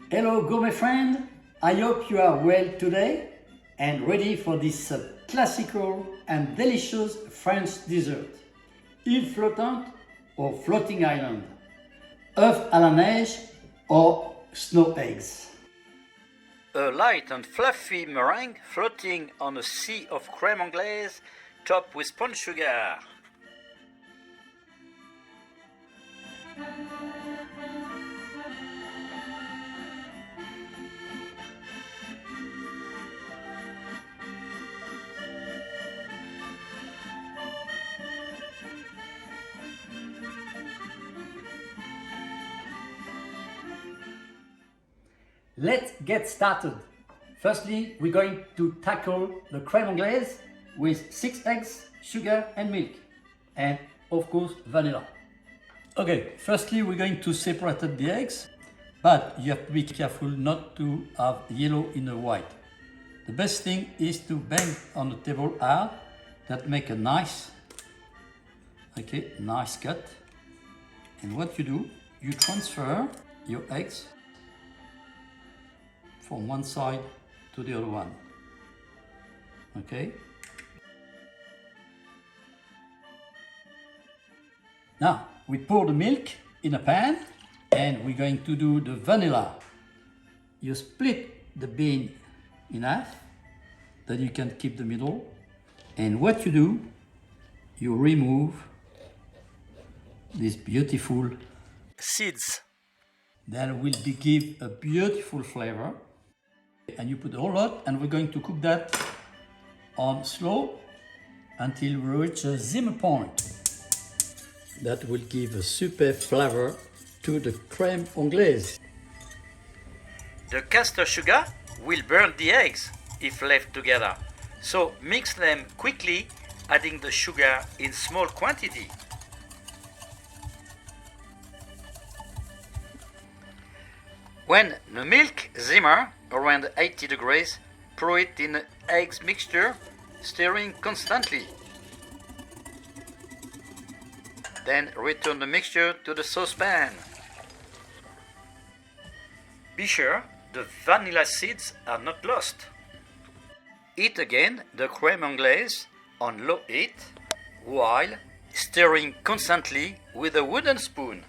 Hello gourmet friend, I hope you are well today and ready for this classical and delicious French dessert. Île flottante or floating island, œufs à la neige or snow eggs. A light and fluffy meringue floating on a sea of crème anglaise topped with spun sugar. Let's get started. Firstly, we're going to tackle the crème anglaise with 6 eggs, sugar and milk, and of course vanilla. Okay, firstly we're going to separate the eggs, but you have to be careful not to have yellow in the white. The best thing is to bang on the table hard, that make a nice cut. And what you do, you transfer your eggs from one side to the other one. Okay? Now, we pour the milk in a pan and we're going to do the vanilla. You split the bean in half, then you can keep the middle. And what you do, you remove this beautiful Seeds. Then will give a beautiful flavor. And you put a whole lot, and we're going to cook that on slow until we reach a simmer point. That will give a super flavor to the crème anglaise. The caster sugar will burn the eggs if left together, so mix them quickly, adding the sugar in small quantity. When the milk simmers around 80 degrees, pour it in the eggs mixture, stirring constantly. Then return the mixture to the saucepan. Be sure the vanilla seeds are not lost. Heat again the crème anglaise on low heat while stirring constantly with a wooden spoon.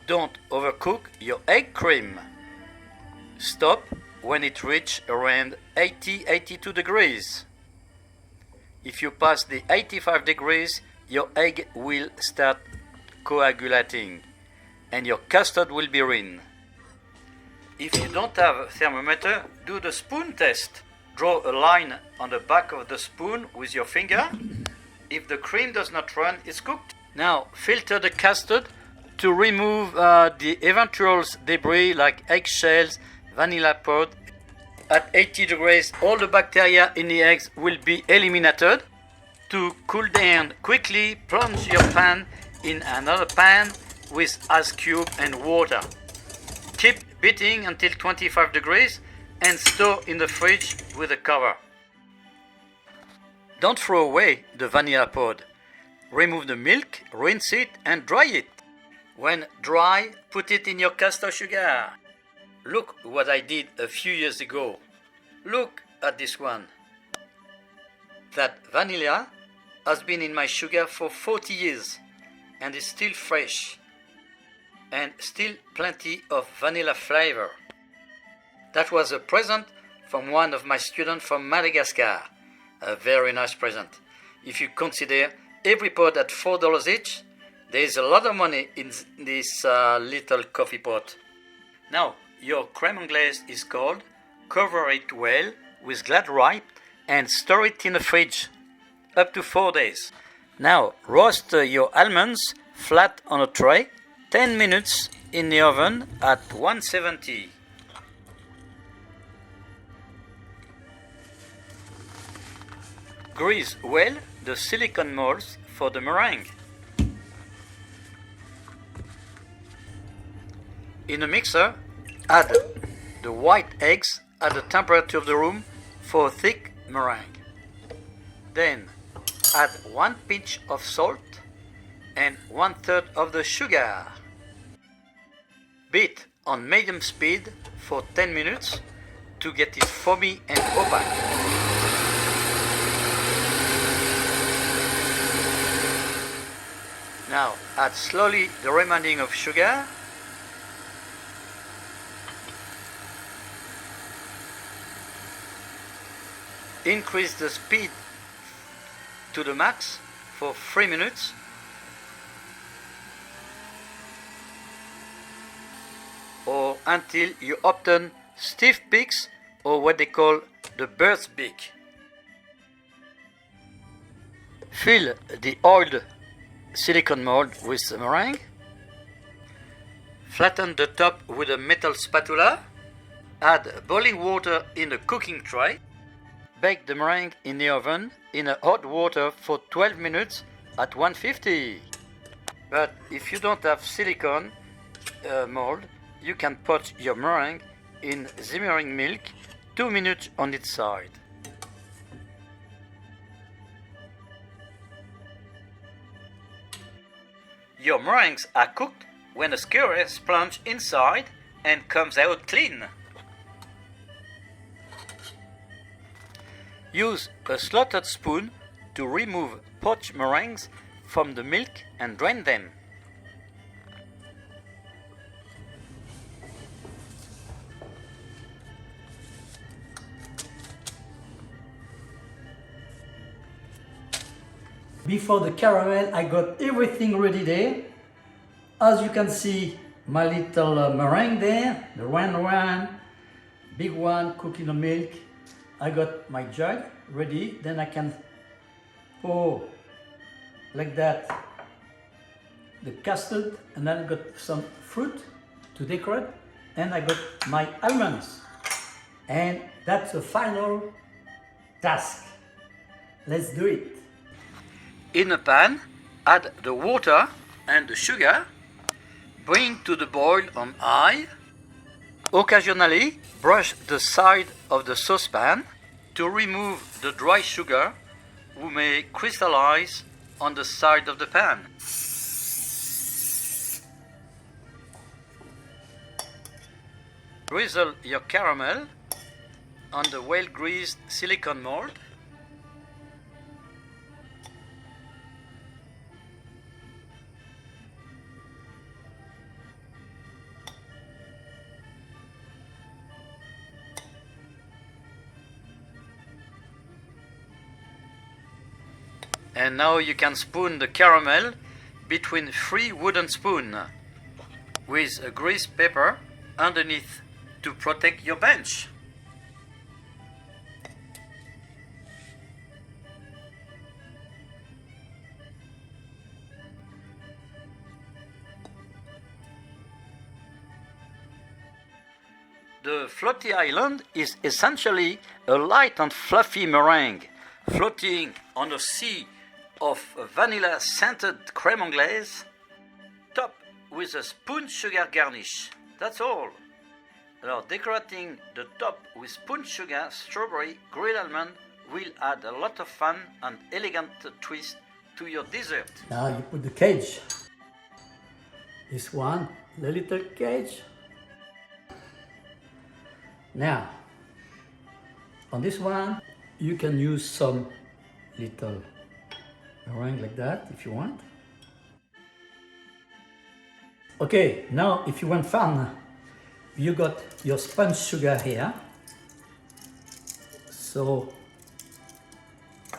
Don't overcook your egg cream. Stop when it reaches around 80-82 degrees. If you pass the 85 degrees, your egg will start coagulating and your custard will be ruined. If you don't have a thermometer, do the spoon test. Draw a line on the back of the spoon with your finger. If the cream does not run, it's cooked. Now filter the custard to remove the eventual debris like eggshells, vanilla pod. At 80 degrees, all the bacteria in the eggs will be eliminated. To cool down quickly, plunge your pan in another pan with ice cube and water. Keep beating until 25 degrees and store in the fridge with a cover. Don't throw away the vanilla pod. Remove the milk, rinse it and dry it. When dry, put it in your caster sugar. Look what I did a few years ago. Look at this one. That vanilla has been in my sugar for 40 years and is still fresh and still plenty of vanilla flavor. That was a present from one of my students from Madagascar. A very nice present. If you consider every pod at $4 each, there is a lot of money in this little coffee pot. Now, your crème anglaise is cold. Cover it well with glad ripe and store it in the fridge up to 4 days. Now, roast your almonds flat on a tray, 10 minutes in the oven at 170. Grease well the silicone molds for the meringue. In a mixer, add the white eggs at the temperature of the room for a thick meringue. Then add 1 pinch of salt and 1/3 of the sugar. Beat on medium speed for 10 minutes to get it foamy and opaque. Now add slowly the remaining of sugar. Increase the speed to the max for 3 minutes. Or until you obtain stiff peaks, or what they call the bird's beak. Fill the oiled silicone mold with the meringue. Flatten the top with a metal spatula. Add boiling water in a cooking tray. Bake the meringue in the oven in a hot water for 12 minutes at 150. But if you don't have silicone mold, you can put your meringue in simmering milk 2 minutes on its side. Your meringues are cooked when a skewer plunges inside and comes out clean. Use a slotted spoon to remove poached meringues from the milk and drain them. Before the caramel, I got everything ready there. As you can see, my little meringue there, the round one, big one, cooking the milk. I got my jug ready, then I can pour like that the custard, and then I got some fruit to decorate, and I got my almonds. And that's the final task. Let's do it. In a pan, add the water and the sugar. Bring to the boil on high. Occasionally, brush the side of the saucepan to remove the dry sugar which may crystallize on the side of the pan. Drizzle your caramel on the well-greased silicone mold. And now you can spoon the caramel between 3 wooden spoons with a greased paper underneath to protect your bench. The floaty island is essentially a light and fluffy meringue floating on a sea of vanilla scented creme anglaise, topped with a spoon sugar garnish. That's all. Now decorating the top with spoon sugar, strawberry, grilled almond will add a lot of fun and elegant twist to your dessert. Now you put the cage. This one, the little cage. Now, on this one, you can use some little meringue like that if you want. Okay, now if you want fun, you got your sponge sugar here. So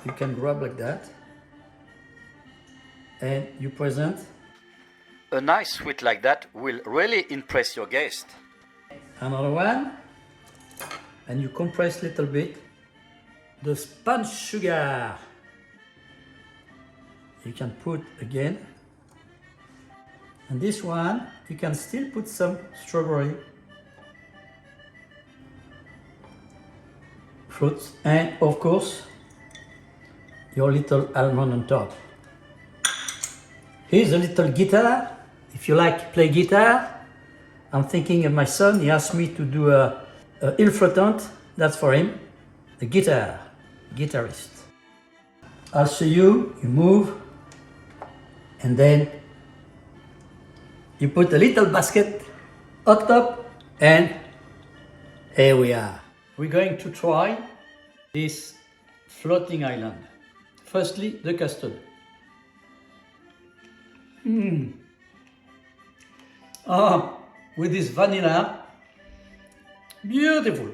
you can grab like that and you present. A nice sweet like that will really impress your guest. Another one, and you compress a little bit the sponge sugar. You can put again, and this one you can still put some strawberry fruits, and of course your little almond on top. Here's a little guitar. If you like play guitar, I'm thinking of my son. He asked me to do a il flottante. That's for him, the guitarist. I'll show you. You move And then you put a little basket on top, and here we are. We're going to try this floating island. Firstly, the custard. With this vanilla, beautiful.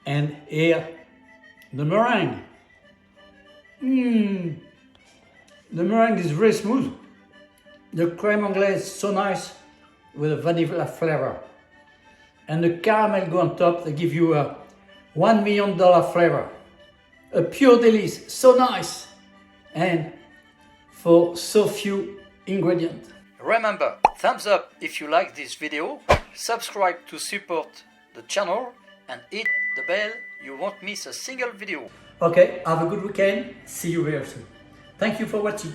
And here, the meringue. The meringue is very smooth. The crème anglaise is so nice with a vanilla flavor. And the caramel go on top, they give you a $1 million flavor. A pure delice, so nice. And for so few ingredients. Remember, thumbs up if you like this video, subscribe to support the channel, and hit the bell, you won't miss a single video. Okay, have a good weekend. See you very soon. Thank you for watching.